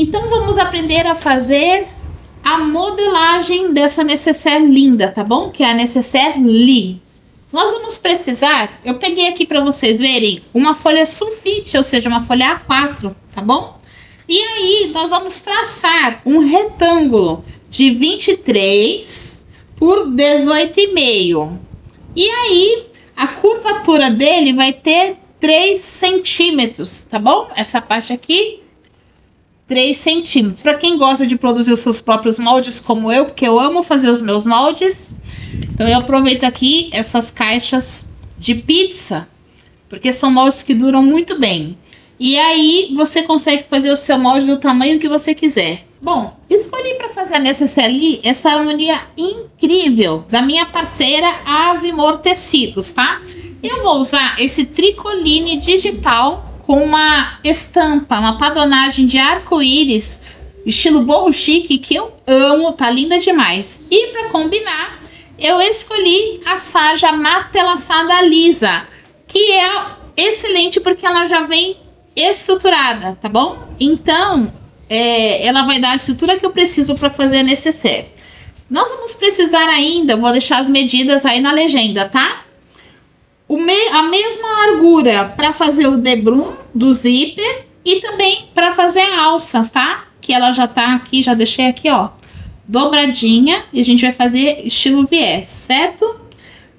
Então vamos aprender a fazer a modelagem dessa necessaire linda, tá bom? Que é a necessaire Lee. Nós vamos precisar, eu peguei aqui para vocês verem, uma folha sulfite, ou seja, uma folha A4, tá bom? E aí nós vamos traçar um retângulo de 23 por 18,5. E aí a curvatura dele vai ter 3 centímetros, tá bom? Essa parte aqui, 3 centímetros. Para quem gosta de produzir os seus próprios moldes, como eu, porque eu amo fazer os meus moldes, então eu aproveito aqui essas caixas de pizza, porque são moldes que duram muito bem. E aí você consegue fazer o seu molde do tamanho que você quiser. Bom, escolhi para fazer a necessaire Lee essa harmonia incrível da minha parceira Avimor Tecidos, tá? Eu vou usar esse tricoline digital com uma estampa, uma padronagem de arco-íris, estilo boho chique, que eu amo, tá linda demais. E para combinar, eu escolhi a sarja matelaçada lisa, que é excelente porque ela já vem estruturada, tá bom? Então, ela vai dar a estrutura que eu preciso para fazer a necessaire. Nós vamos precisar ainda, vou deixar as medidas aí na legenda, tá? A mesma largura para fazer o debrum do zíper e também para fazer a alça, tá? Que ela já tá aqui, já deixei aqui, ó, dobradinha, e a gente vai fazer estilo viés, certo?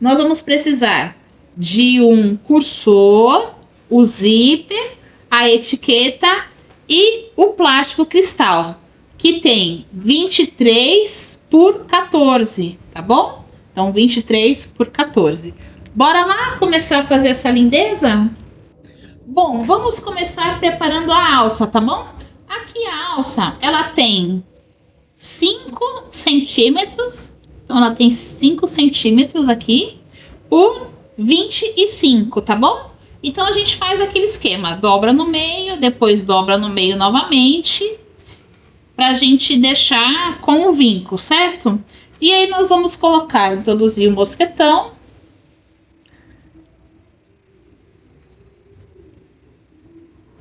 Nós vamos precisar de um cursor, o zíper, a etiqueta e o plástico cristal, que tem 23 por 14, tá bom? Então, 23 por 14. Bora lá começar a fazer essa lindeza? Bom, vamos começar preparando a alça, tá bom? Aqui a alça, ela tem 5 centímetros, então ela tem 5 centímetros aqui por 25, tá bom? Então a gente faz aquele esquema, dobra no meio, depois dobra no meio novamente, pra gente deixar com o vinco, certo? E aí nós vamos introduzir o mosquetão.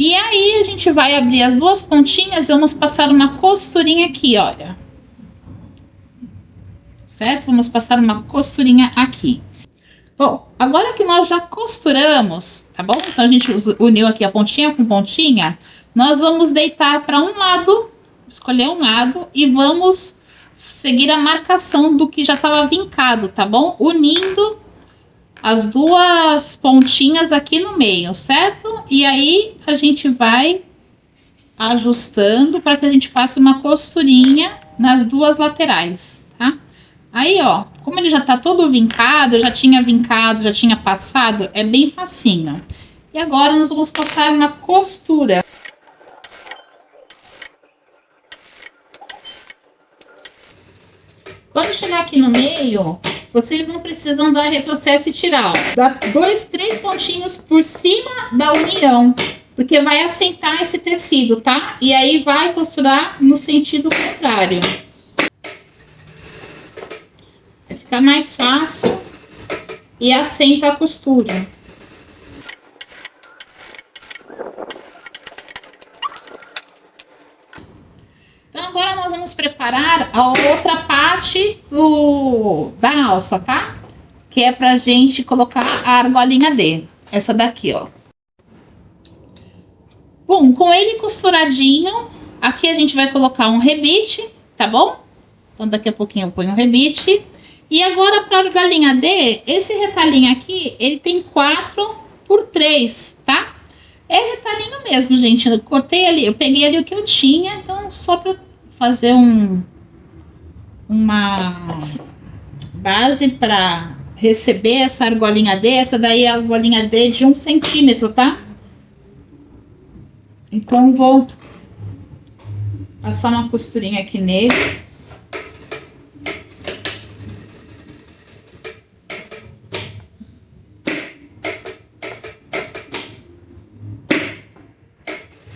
E aí a gente vai abrir as duas pontinhas, vamos passar uma costurinha aqui, olha. Certo? Vamos passar uma costurinha aqui. Bom, agora que nós já costuramos, tá bom? Então a gente uniu aqui a pontinha com pontinha, nós vamos deitar para um lado, escolher um lado e vamos seguir a marcação do que já estava vincado, tá bom? Unindo as duas pontinhas aqui no meio, certo? E aí a gente vai ajustando para que a gente passe uma costurinha nas duas laterais, tá? Aí, ó, como ele já tá todo vincado, eu já tinha vincado, já tinha passado, é bem facinho. E agora nós vamos passar uma costura. Quando chegar aqui no meio, vocês não precisam dar retrocesso e tirar, ó. Dá 2, 3 pontinhos por cima da união, porque vai assentar esse tecido, tá? E aí vai costurar no sentido contrário. Vai ficar mais fácil e assenta a costura. Então agora nós vamos preparar a outra parte da alça, tá? Que é pra gente colocar a argolinha D. Essa daqui, ó. Bom, com ele costuradinho, aqui a gente vai colocar um rebite, tá bom? Então daqui a pouquinho eu ponho um rebite. E agora para a argolinha D, esse retalhinho aqui, ele tem 4 por 3, tá? É retalhinho mesmo, gente. Eu cortei ali, eu peguei ali o que eu tinha, então só para fazer uma base para receber essa argolinha D. Essa daí é a argolinha D de 1 centímetro, tá? Então vou passar uma costurinha aqui nele.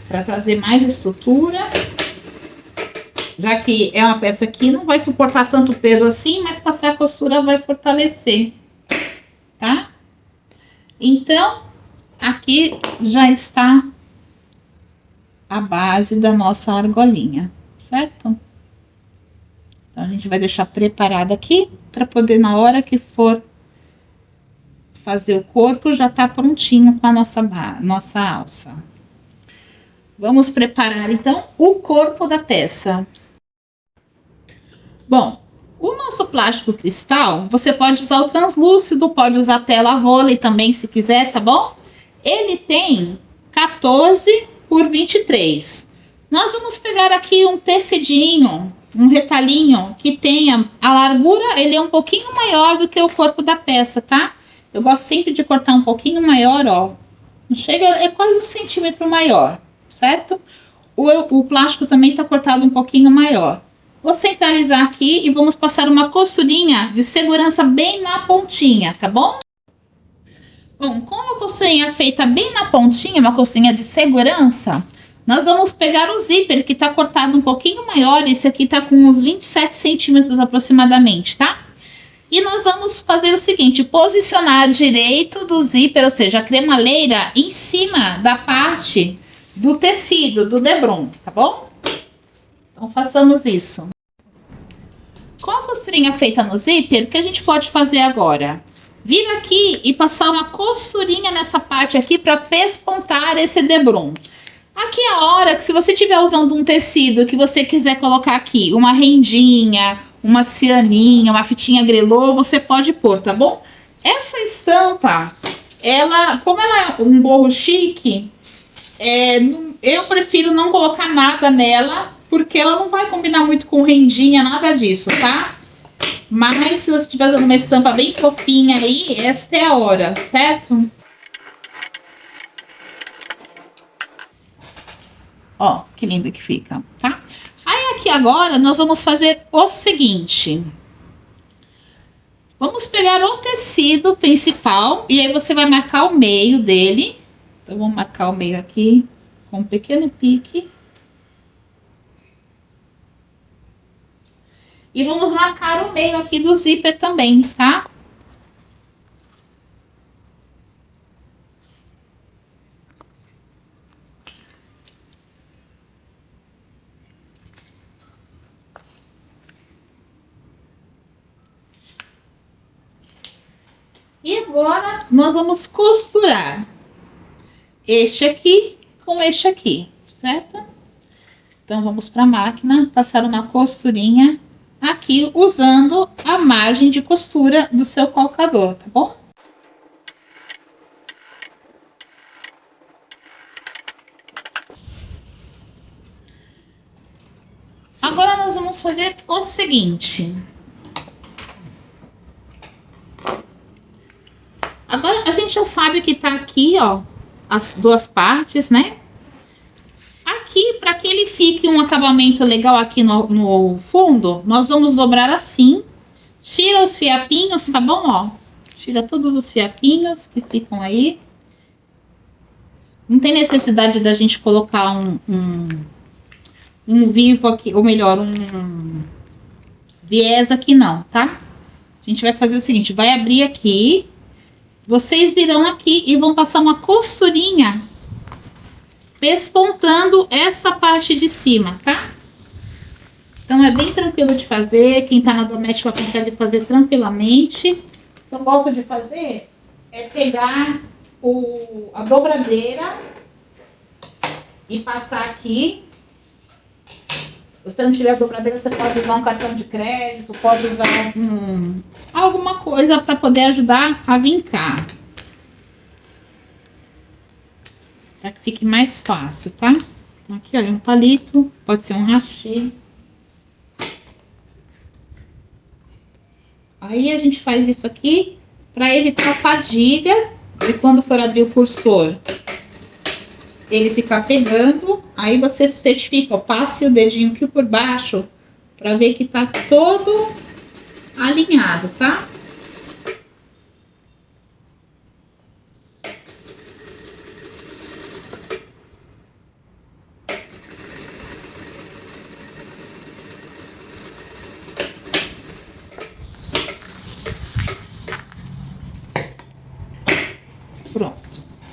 Para trazer mais estrutura, já que é uma peça que não vai suportar tanto peso assim, mas passar a costura vai fortalecer, tá? Então, aqui já está a base da nossa argolinha, certo? Então, a gente vai deixar preparado aqui, para poder, na hora que for fazer o corpo, já tá prontinho com a nossa alça. Vamos preparar, então, o corpo da peça. Bom, o nosso plástico cristal, você pode usar o translúcido, pode usar tela vôlei também, se quiser, tá bom? Ele tem 14 por 23. Nós vamos pegar aqui um tecidinho, um retalhinho que tenha a largura, ele é um pouquinho maior do que o corpo da peça, tá? Eu gosto sempre de cortar um pouquinho maior, ó. Não chega, é quase 1 centímetro maior, certo? O plástico também tá cortado um pouquinho maior. Vou centralizar aqui e vamos passar uma costurinha de segurança bem na pontinha, tá bom? Bom, com a costurinha feita bem na pontinha, uma costurinha de segurança, nós vamos pegar o zíper que tá cortado um pouquinho maior, esse aqui tá com uns 27 centímetros aproximadamente, tá? E nós vamos fazer o seguinte, posicionar direito do zíper, ou seja, a cremaleira em cima da parte do tecido, do debrum, tá bom? Então, façamos isso. Com a costurinha feita no zíper, o que a gente pode fazer agora? Vir aqui e passar uma costurinha nessa parte aqui para pespontar esse debrum. Aqui é a hora que, se você estiver usando um tecido que você quiser colocar aqui, uma rendinha, uma cianinha, uma fitinha grelô, você pode pôr, tá bom? Essa estampa, como ela é um borro chique, eu prefiro não colocar nada nela, porque ela não vai combinar muito com rendinha, nada disso, tá? Mas se você estiver usando uma estampa bem fofinha aí, esta é a hora, certo? Ó, que lindo que fica, tá? Aí aqui agora nós vamos fazer o seguinte. Vamos pegar o tecido principal e aí você vai marcar o meio dele. Então, vamos marcar o meio aqui com um pequeno pique. E vamos marcar o meio aqui do zíper também, tá? E agora, nós vamos costurar este aqui com este aqui, certo? Então, vamos para a máquina, passar uma costurinha aqui, usando a margem de costura do seu calcador, tá bom? Agora, nós vamos fazer o seguinte. Agora, a gente já sabe que tá aqui, ó, as duas partes, né? Aqui, para que ele fique um acabamento legal aqui no fundo, nós vamos dobrar assim. Tira os fiapinhos, tá bom, ó? Tira todos os fiapinhos que ficam aí. Não tem necessidade da gente colocar um vivo aqui, ou melhor, um viés aqui não, tá? A gente vai fazer o seguinte, vai abrir aqui. Vocês virão aqui e vão passar uma costurinha pespontando essa parte de cima, tá? Então, é bem tranquilo de fazer. Quem tá na doméstica consegue fazer tranquilamente. O que eu gosto de fazer é pegar a dobradeira e passar aqui. Se você não tiver dobradeira, você pode usar um cartão de crédito, pode usar alguma coisa para poder ajudar a vincar. Para que fique mais fácil, tá? Então, aqui, ó, um palito, pode ser um hachê. Aí, a gente faz isso aqui para evitar a fadiga e quando for abrir o cursor, ele ficar pegando. Aí, você se certifica, ó, passe o dedinho aqui por baixo para ver que tá todo alinhado, tá? Pronto.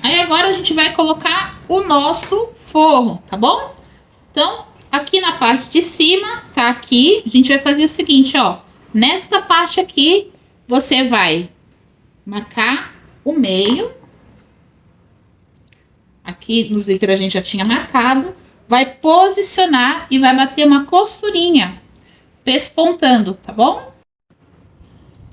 Aí agora a gente vai colocar o nosso forro, tá bom? Então, aqui na parte de cima, tá aqui, a gente vai fazer o seguinte, ó. Nesta parte aqui, você vai marcar o meio. Aqui no zíper a gente já tinha marcado. Vai posicionar e vai bater uma costurinha, pespontando, tá bom?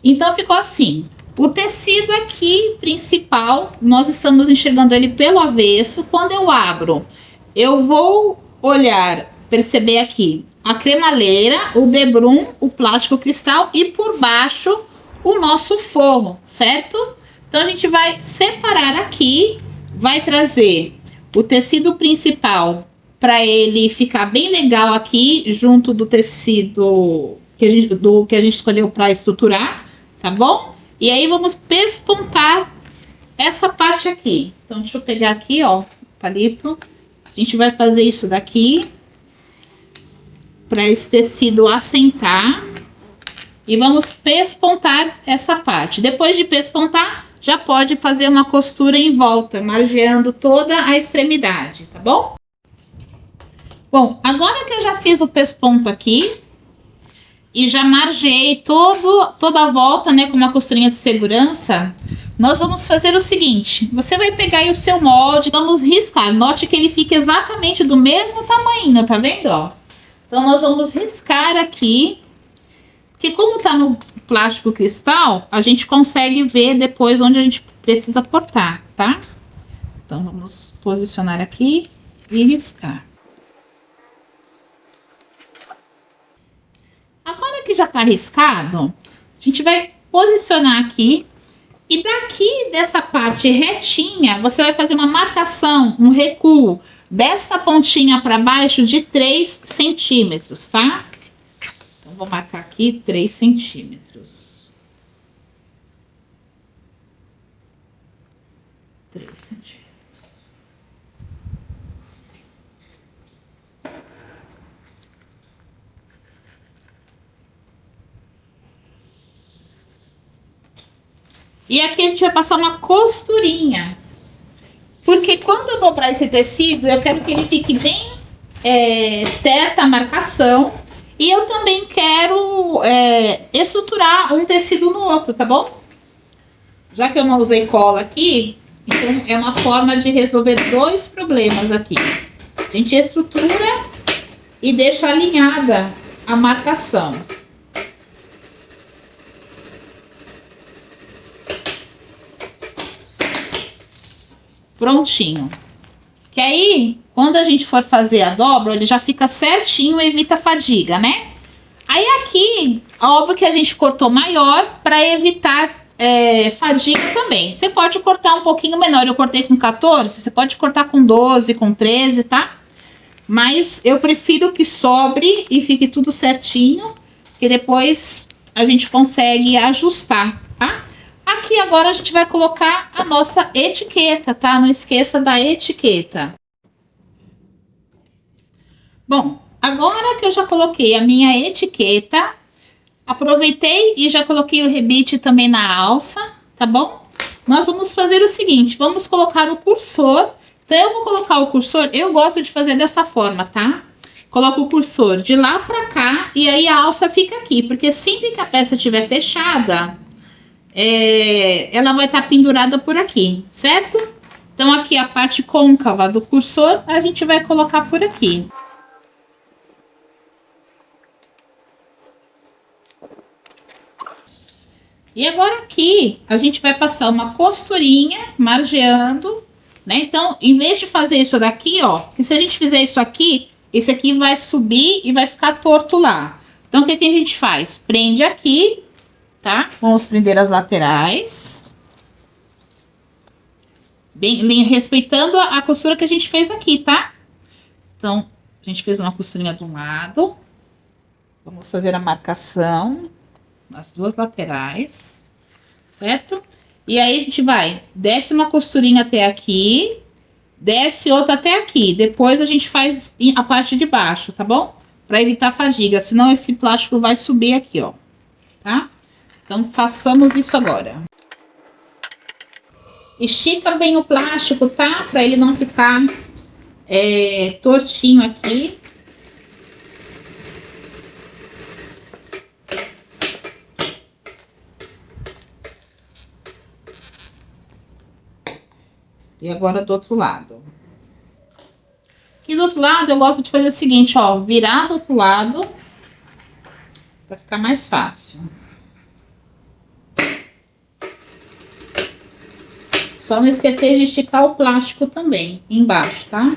Então, ficou assim. O tecido aqui, principal, nós estamos enxergando ele pelo avesso. Quando eu abro, eu vou olhar, perceber aqui a cremaleira, o debrum, o plástico cristal e por baixo o nosso forro, certo? Então, a gente vai separar aqui, vai trazer o tecido principal para ele ficar bem legal aqui, junto do tecido que a gente escolheu para estruturar, tá bom? E aí, vamos pespontar essa parte aqui. Então, deixa eu pegar aqui, ó, o palito. A gente vai fazer isso daqui para esse tecido assentar. E vamos pespontar essa parte. Depois de pespontar, já pode fazer uma costura em volta, margeando toda a extremidade, tá bom? Bom, agora que eu já fiz o pesponto aqui, e já margeei toda a volta, né, com uma costurinha de segurança, nós vamos fazer o seguinte. Você vai pegar aí o seu molde, vamos riscar. Note que ele fica exatamente do mesmo tamanho, tá vendo, ó? Então, nós vamos riscar aqui, porque como tá no plástico cristal, a gente consegue ver depois onde a gente precisa cortar, tá? Então, vamos posicionar aqui e riscar. Agora que já tá riscado, a gente vai posicionar aqui. E daqui dessa parte retinha, você vai fazer uma marcação, um recuo desta pontinha para baixo de 3 centímetros, tá? Então, vou marcar aqui 3 centímetros. 3 centímetros. E aqui a gente vai passar uma costurinha. Porque quando eu dobrar esse tecido, eu quero que ele fique bem certa a marcação. E eu também quero estruturar um tecido no outro, tá bom? Já que eu não usei cola aqui, então é uma forma de resolver dois problemas aqui. A gente estrutura e deixa alinhada a marcação. Prontinho. Que aí, quando a gente for fazer a dobra, ele já fica certinho e evita fadiga, né? Aí aqui, óbvio que a gente cortou maior para evitar fadiga também. Você pode cortar um pouquinho menor. Eu cortei com 14, você pode cortar com 12, com 13, tá? Mas eu prefiro que sobre e fique tudo certinho, que depois a gente consegue ajustar, tá? Aqui agora a gente vai colocar a nossa etiqueta, tá? Não esqueça da etiqueta. Bom, agora que eu já coloquei a minha etiqueta, aproveitei e já coloquei o rebite também na alça, tá bom? Nós vamos fazer o seguinte, vamos colocar o cursor. Então, eu vou colocar o cursor, eu gosto de fazer dessa forma, tá? Coloco o cursor de lá pra cá e aí a alça fica aqui, porque sempre que a peça estiver fechada, ela vai estar pendurada por aqui, certo? Então, aqui a parte côncava do cursor, a gente vai colocar por aqui. E agora aqui, a gente vai passar uma costurinha, margeando, né? Então, em vez de fazer isso daqui, ó, que se a gente fizer isso aqui, esse aqui vai subir e vai ficar torto lá. Então, o que que a gente faz? Prende aqui, tá? Vamos prender as laterais. Bem, respeitando a costura que a gente fez aqui, tá? Então, a gente fez uma costurinha de um lado. Vamos fazer a marcação nas duas laterais, certo? E aí, a gente desce uma costurinha até aqui, desce outra até aqui. Depois, a gente faz a parte de baixo, tá bom? Pra evitar fadiga, senão esse plástico vai subir aqui, ó, tá? Então, façamos isso agora. Estica bem o plástico, tá? Pra ele não ficar tortinho aqui. E agora do outro lado. E do outro lado eu gosto de fazer o seguinte, ó, virar do outro lado para ficar mais fácil. Só não esquecer de esticar o plástico também, embaixo, tá?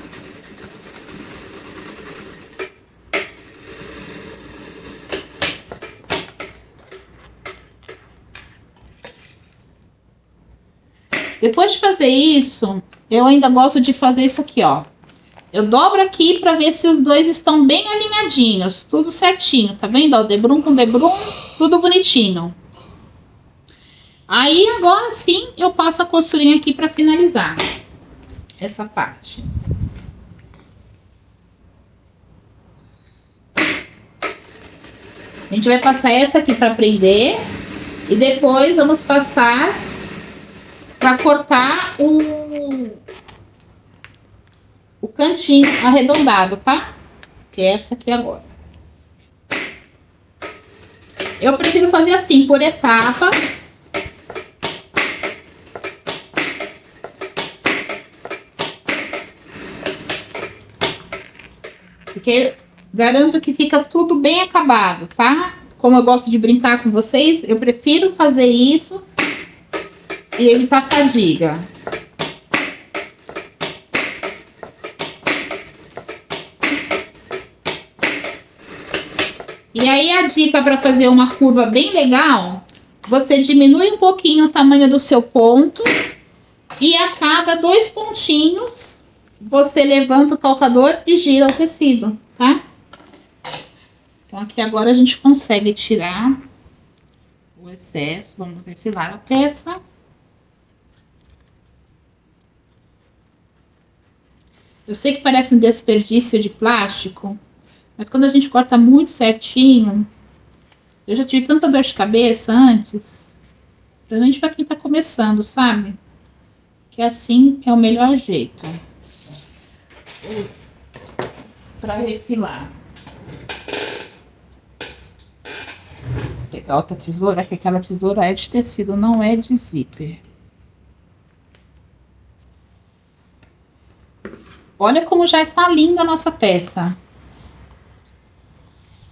Depois de fazer isso, eu ainda gosto de fazer isso aqui, ó. Eu dobro aqui para ver se os dois estão bem alinhadinhos, tudo certinho, tá vendo? Ó, debrum com debrum, tudo bonitinho. Aí agora sim eu passo a costurinha aqui para finalizar essa parte. A gente vai passar essa aqui para prender e depois vamos passar para cortar o cantinho arredondado, tá? Que é essa aqui agora. Eu prefiro fazer assim, por etapas. Porque garanto que fica tudo bem acabado, tá? Como eu gosto de brincar com vocês, eu prefiro fazer isso e evitar fadiga. E aí a dica para fazer uma curva bem legal, você diminui um pouquinho o tamanho do seu ponto e a cada 2 pontinhos você levanta o calcador e gira o tecido, tá? Então aqui agora a gente consegue tirar o excesso, vamos enfilar a peça. Eu sei que parece um desperdício de plástico, mas quando a gente corta muito certinho, eu já tive tanta dor de cabeça antes, principalmente para quem tá começando, sabe? Que assim é o melhor jeito para refilar. Vou pegar outra tesoura, que aquela tesoura é de tecido, não é de zíper. Olha como já está linda a nossa peça.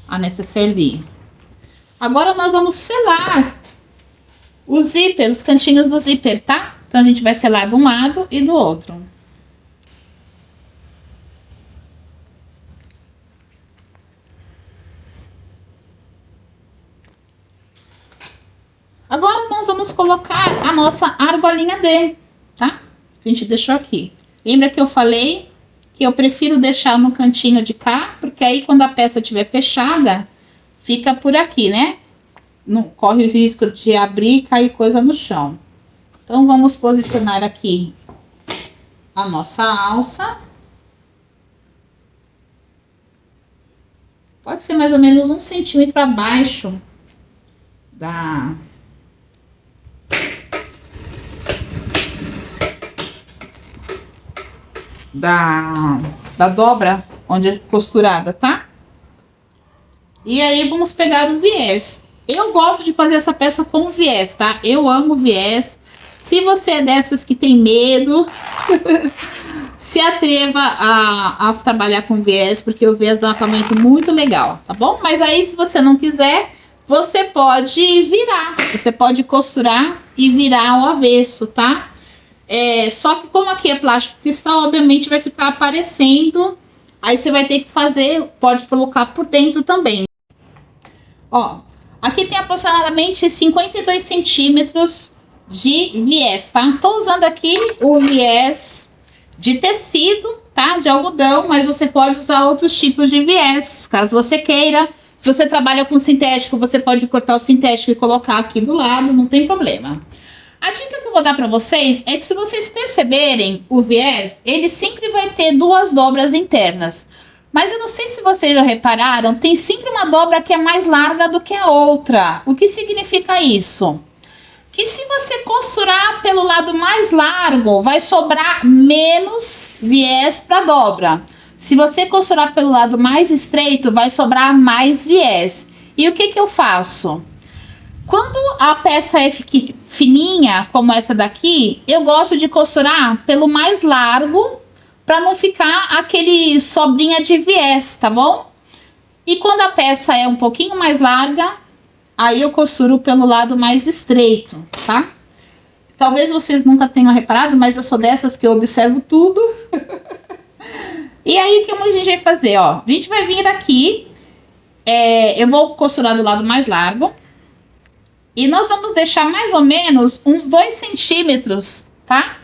A necessaire lis. Agora nós vamos selar o zíper, os cantinhos do zíper, tá? Então a gente vai selar de um lado e do outro. Agora nós vamos colocar a nossa argolinha D, tá? A gente deixou aqui. Lembra que eu falei que eu prefiro deixar no cantinho de cá, porque aí quando a peça estiver fechada, fica por aqui, né? Não corre o risco de abrir e cair coisa no chão. Então vamos posicionar aqui a nossa alça. Pode ser mais ou menos 1 centímetro abaixo da dobra onde é costurada, tá? E aí vamos pegar o viés. Eu gosto de fazer essa peça com viés, tá? Eu amo viés. Se você é dessas que tem medo, se atreva a trabalhar com viés, porque o viés dá um acabamento muito legal, tá bom? Mas aí se você não quiser, você pode virar. Você pode costurar e virar ao avesso, tá? Só que como aqui é plástico cristal, obviamente vai ficar aparecendo. Aí você vai ter que fazer, pode colocar por dentro também. Ó, aqui tem aproximadamente 52 centímetros de viés, tá? Tô usando aqui o viés de tecido, tá? De algodão, mas você pode usar outros tipos de viés, caso você queira. Se você trabalha com sintético, você pode cortar o sintético e colocar aqui do lado, não tem problema. A dica que eu vou dar para vocês é que se vocês perceberem o viés, ele sempre vai ter 2 dobras internas. Mas eu não sei se vocês já repararam, tem sempre uma dobra que é mais larga do que a outra. O que significa isso? Que se você costurar pelo lado mais largo, vai sobrar menos viés para dobra. Se você costurar pelo lado mais estreito, vai sobrar mais viés. E o que eu faço? Quando a peça é fininha, como essa daqui, eu gosto de costurar pelo mais largo, para não ficar aquele sobrinha de viés, tá bom? E quando a peça é um pouquinho mais larga, aí eu costuro pelo lado mais estreito, tá? Talvez vocês nunca tenham reparado, mas eu sou dessas que eu observo tudo. E aí, o que a gente vai fazer, ó? A gente vai vir aqui, eu vou costurar do lado mais largo. E nós vamos deixar mais ou menos uns 2 centímetros, tá?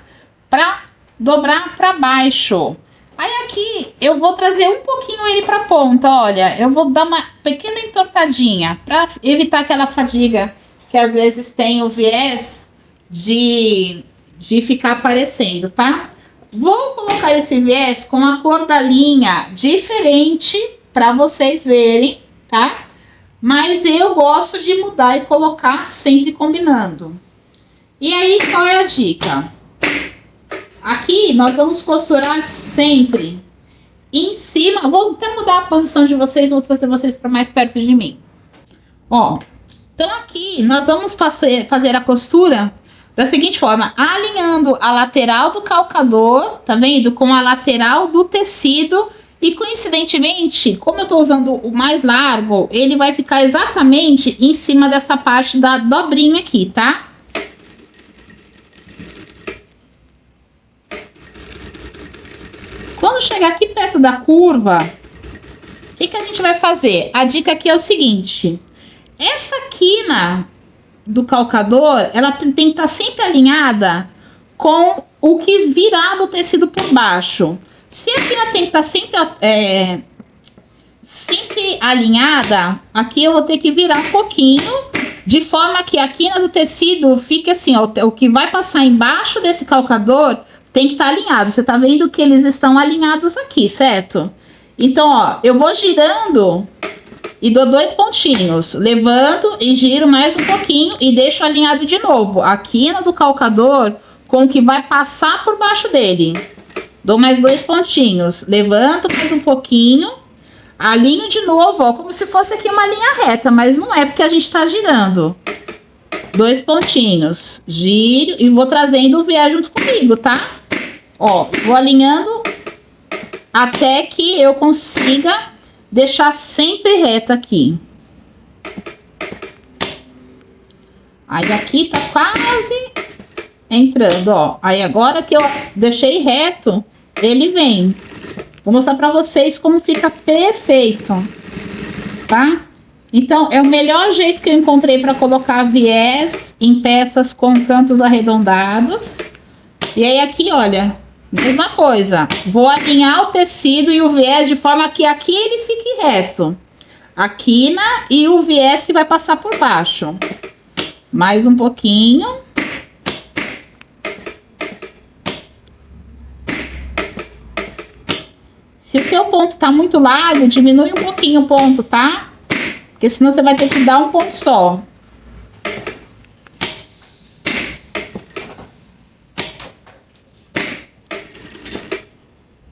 Pra dobrar pra baixo. Aí aqui, eu vou trazer um pouquinho ele pra ponta, olha. Eu vou dar uma pequena entortadinha pra evitar aquela fadiga que às vezes tem o viés de ficar aparecendo, tá? Vou colocar esse viés com a cor da linha diferente pra vocês verem, tá? Mas eu gosto de mudar e colocar sempre combinando. E aí, qual é a dica? Aqui, nós vamos costurar sempre em cima. Vou até mudar a posição de vocês, vou trazer vocês para mais perto de mim. Ó, então aqui, nós vamos fazer a costura da seguinte forma. Alinhando a lateral do calcador, tá vendo? Com a lateral do tecido. E coincidentemente, como eu tô usando o mais largo, ele vai ficar exatamente em cima dessa parte da dobrinha aqui, tá? Quando chegar aqui perto da curva, o que a gente vai fazer? A dica aqui é o seguinte. Essa quina do calcador, ela tem que estar sempre alinhada com o que virar do tecido por baixo. Se a quina tem que estar sempre alinhada, aqui eu vou ter que virar um pouquinho, de forma que a quina do tecido fique assim, ó, o que vai passar embaixo desse calcador tem que estar alinhado. Você tá vendo que eles estão alinhados aqui, certo? Então, ó, eu vou girando e dou 2 pontinhos, levanto e giro mais um pouquinho e deixo alinhado de novo a quina do calcador com o que vai passar por baixo dele. Dou mais 2 pontinhos, levanto mais um pouquinho, alinho de novo, ó, como se fosse aqui uma linha reta, mas não é porque a gente tá girando. 2 pontinhos, giro e vou trazendo o viés junto comigo, tá? Ó, vou alinhando até que eu consiga deixar sempre reto aqui. Aí aqui tá quase entrando, ó. Aí agora que eu deixei reto, ele vem. Vou mostrar pra vocês como fica perfeito, tá? Então, é o melhor jeito que eu encontrei para colocar viés em peças com cantos arredondados. E aí aqui, olha, mesma coisa. Vou alinhar o tecido e o viés de forma que aqui ele fique reto. A quina e o viés que vai passar por baixo. Mais um pouquinho. Se o seu ponto tá muito largo, diminui um pouquinho o ponto, tá? Porque senão você vai ter que dar um ponto só.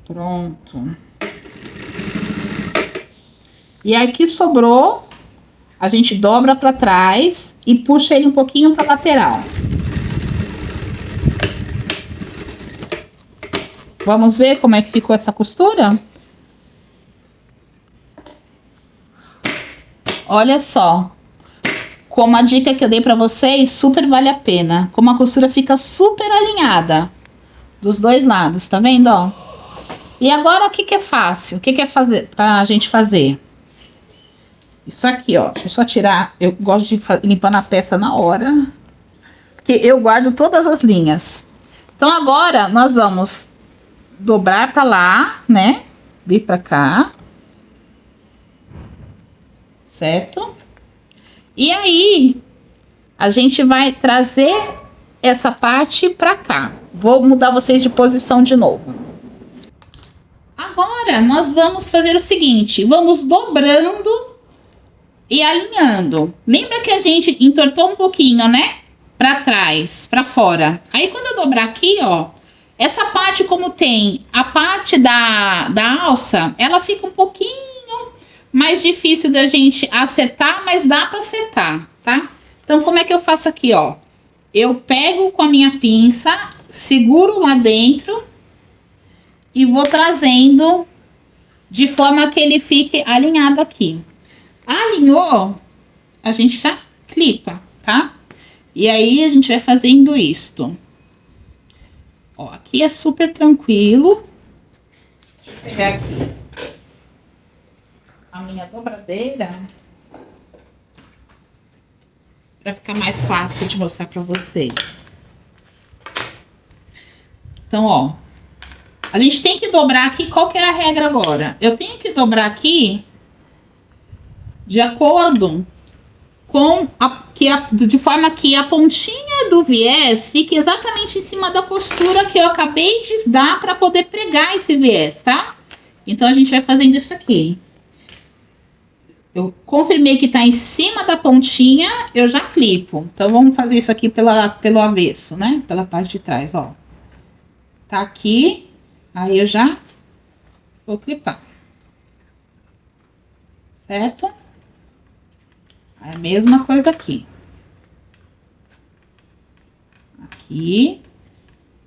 Pronto. E aí que sobrou, a gente dobra para trás e puxa ele um pouquinho para lateral. Vamos ver como é que ficou essa costura? Olha só, como a dica que eu dei para vocês, super vale a pena. Como a costura fica super alinhada dos dois lados, tá vendo, ó? E agora o que que é fácil? O que que é fazer pra gente fazer? Isso aqui, ó, deixa eu só tirar, eu gosto de limpar na peça na hora, porque eu guardo todas as linhas. Então agora nós vamos dobrar pra lá, né? Vir pra cá. Certo? E aí, a gente vai trazer essa parte pra cá. Vou mudar vocês de posição de novo. Agora, nós vamos fazer o seguinte. Vamos dobrando e alinhando. Lembra que a gente entortou um pouquinho, né? Pra trás, pra fora. Aí, quando eu dobrar aqui, ó. Essa parte, como tem a parte da alça, ela fica um pouquinho mais difícil da gente acertar, mas dá para acertar, tá? Então, como é que eu faço aqui, ó? Eu pego com a minha pinça, seguro lá dentro e vou trazendo de forma que ele fique alinhado aqui. Alinhou, a gente já clipa, tá? E aí, a gente vai fazendo isto. Ó, aqui é super tranquilo. Deixa eu pegar aqui a minha dobradeira para ficar mais fácil de mostrar para vocês. Então, ó, a gente tem que dobrar aqui. Qual que é a regra agora? Eu tenho que dobrar aqui de acordo com de forma que a pontinha do viés fique exatamente em cima da costura que eu acabei de dar para poder pregar esse viés, tá? Então, a gente vai fazendo isso aqui. Eu confirmei que tá em cima da pontinha, eu já clipo. Então, vamos fazer isso aqui pelo avesso, né? Pela parte de trás, ó. Tá aqui, aí eu já vou clipar. Certo? É a mesma coisa aqui. Aqui,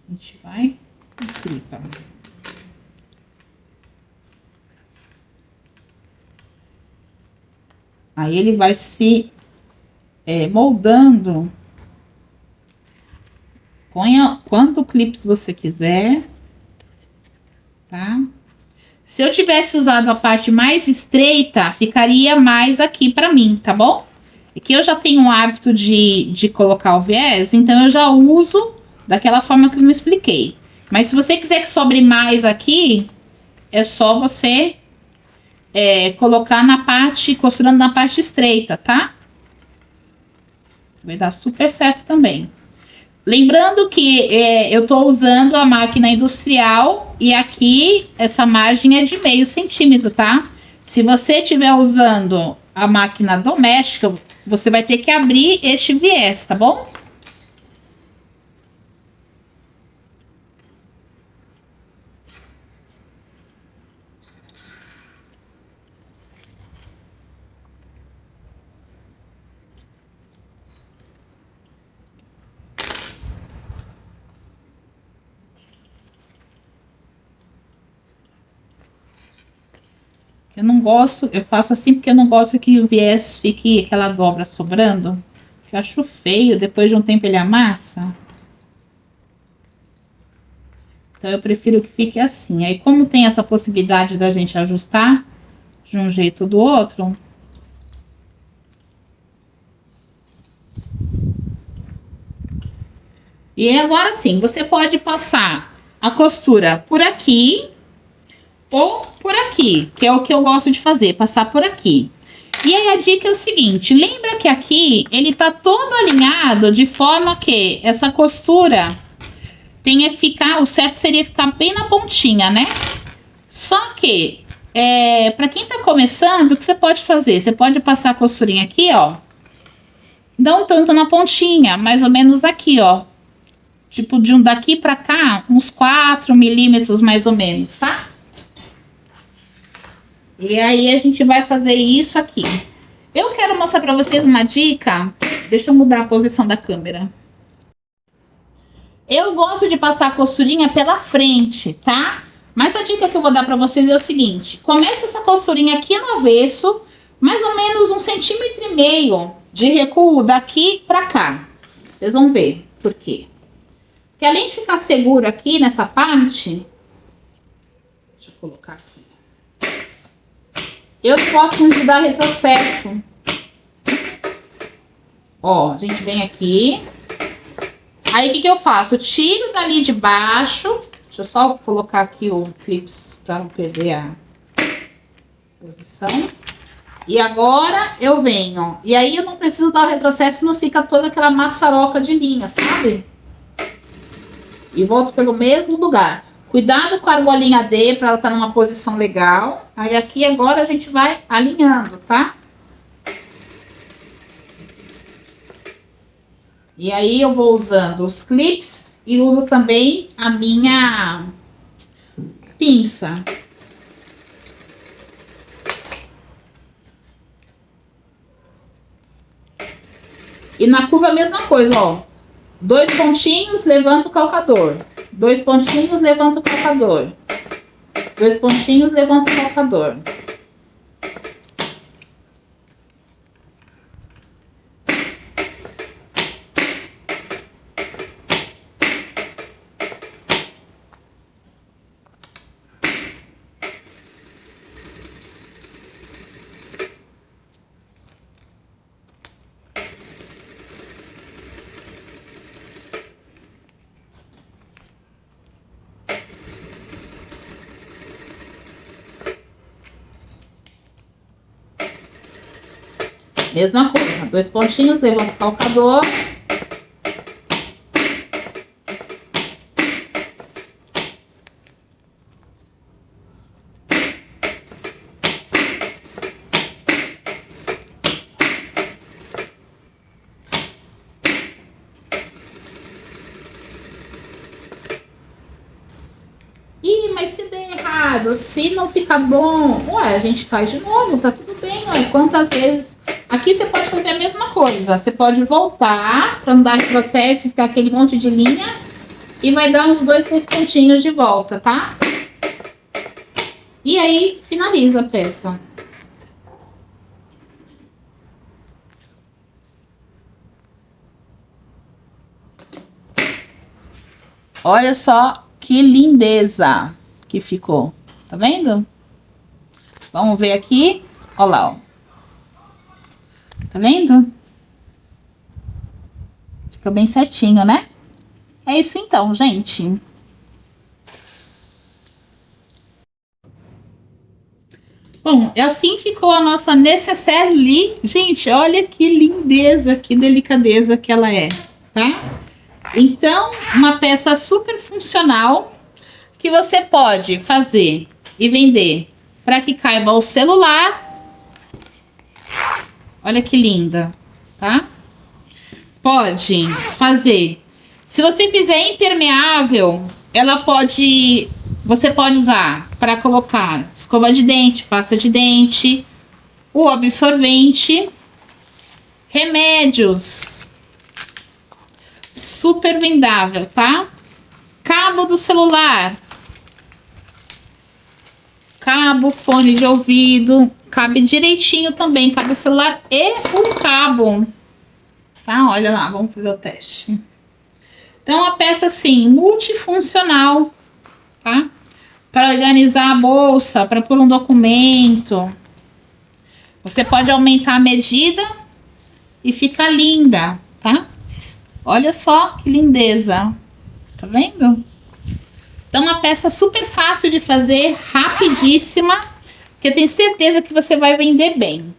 a gente vai e clipa. Aí ele vai se moldando. Ponha quanto clips você quiser, tá? Se eu tivesse usado a parte mais estreita, ficaria mais aqui pra mim, tá bom? Aqui eu já tenho o hábito de colocar o viés, então eu já uso daquela forma que eu me expliquei. Mas se você quiser que sobre mais aqui, é só você colocar na parte, costurando na parte estreita, tá? Vai dar super certo também. Lembrando que eu tô usando a máquina industrial e aqui essa margem é de 0,5 centímetro, tá? Se você estiver usando a máquina doméstica, você vai ter que abrir este viés, tá bom? Eu não gosto, eu faço assim porque eu não gosto que o viés fique aquela dobra sobrando. Eu acho feio, depois de um tempo ele amassa. Então eu prefiro que fique assim. Aí como tem essa possibilidade da gente ajustar de um jeito ou do outro. E agora sim, você pode passar a costura por aqui ou por aqui, que é o que eu gosto de fazer, passar por aqui. E aí a dica é o seguinte, lembra que aqui ele tá todo alinhado de forma que essa costura tenha que ficar, o certo seria ficar bem na pontinha, né? Só que, para quem tá começando, o que você pode fazer? Você pode passar a costurinha aqui, ó, não tanto na pontinha, mais ou menos aqui, ó. Tipo, de um daqui pra cá, uns 4 milímetros mais ou menos, tá? E aí a gente vai fazer isso aqui. Eu quero mostrar pra vocês uma dica. Deixa eu mudar a posição da câmera. Eu gosto de passar a costurinha pela frente, tá? Mas a dica que eu vou dar pra vocês é o seguinte. Começa essa costurinha aqui no avesso, mais ou menos 1,5 centímetros de recuo daqui pra cá. Vocês vão ver por quê. Porque além de ficar seguro aqui nessa parte, deixa eu colocar aqui. Eu gosto de dar retrocesso. Ó, a gente vem aqui. Aí, o que eu faço? Eu tiro dali de baixo. Deixa eu só colocar aqui o clips para não perder a posição. E agora eu venho. E aí eu não preciso dar o retrocesso, não fica toda aquela maçaroca de linha, sabe? E volto pelo mesmo lugar. Cuidado com a argolinha D para ela estar numa posição legal. Aí aqui agora a gente vai alinhando, tá? E aí eu vou usando os clips e uso também a minha pinça. E na curva a mesma coisa, ó. 2 pontinhos, levanta o calcador. 2 pontinhos, levanta o calcador. 2 pontinhos, levanta o calcador. Mesma coisa, 2 pontinhos, levanta o calcador. Ih, mas se der errado, se não ficar bom, ué, a gente faz de novo, tá tudo bem, ué. Quantas vezes... Aqui você pode fazer a mesma coisa. Você pode voltar para não dar esse processo e ficar aquele monte de linha. E vai dar uns 2, 3 pontinhos de volta, tá? E aí, finaliza a peça. Olha só que lindeza que ficou. Tá vendo? Vamos ver aqui. Olha lá, ó. Tá vendo? Ficou bem certinho, né? É isso então, gente. Bom, assim ficou a nossa nécessaire lit. Gente, olha que lindeza, que delicadeza que ela é, tá? Então, uma peça super funcional que você pode fazer e vender para que caiba o celular. Olha que linda, tá? Pode fazer. Se você fizer impermeável, ela pode... Você pode usar para colocar escova de dente, pasta de dente, o absorvente, remédios. Super vendável, tá? Cabo do celular. Cabo, fone de ouvido... Cabe direitinho também, cabe o celular e o cabo. Tá? Olha lá, vamos fazer o teste. Então, uma peça assim, multifuncional, tá? Para organizar a bolsa, para pôr um documento. Você pode aumentar a medida e fica linda, tá? Olha só que lindeza. Tá vendo? Então, uma peça super fácil de fazer, rapidíssima. Que eu tenho certeza que você vai vender bem.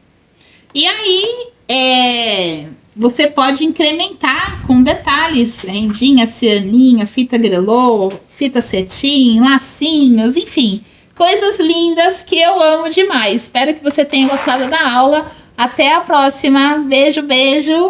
E aí, você pode incrementar com detalhes, rendinha, cianinha, fita grelô, fita cetim, lacinhos, enfim, coisas lindas que eu amo demais. Espero que você tenha gostado da aula. Até a próxima. Beijo, beijo.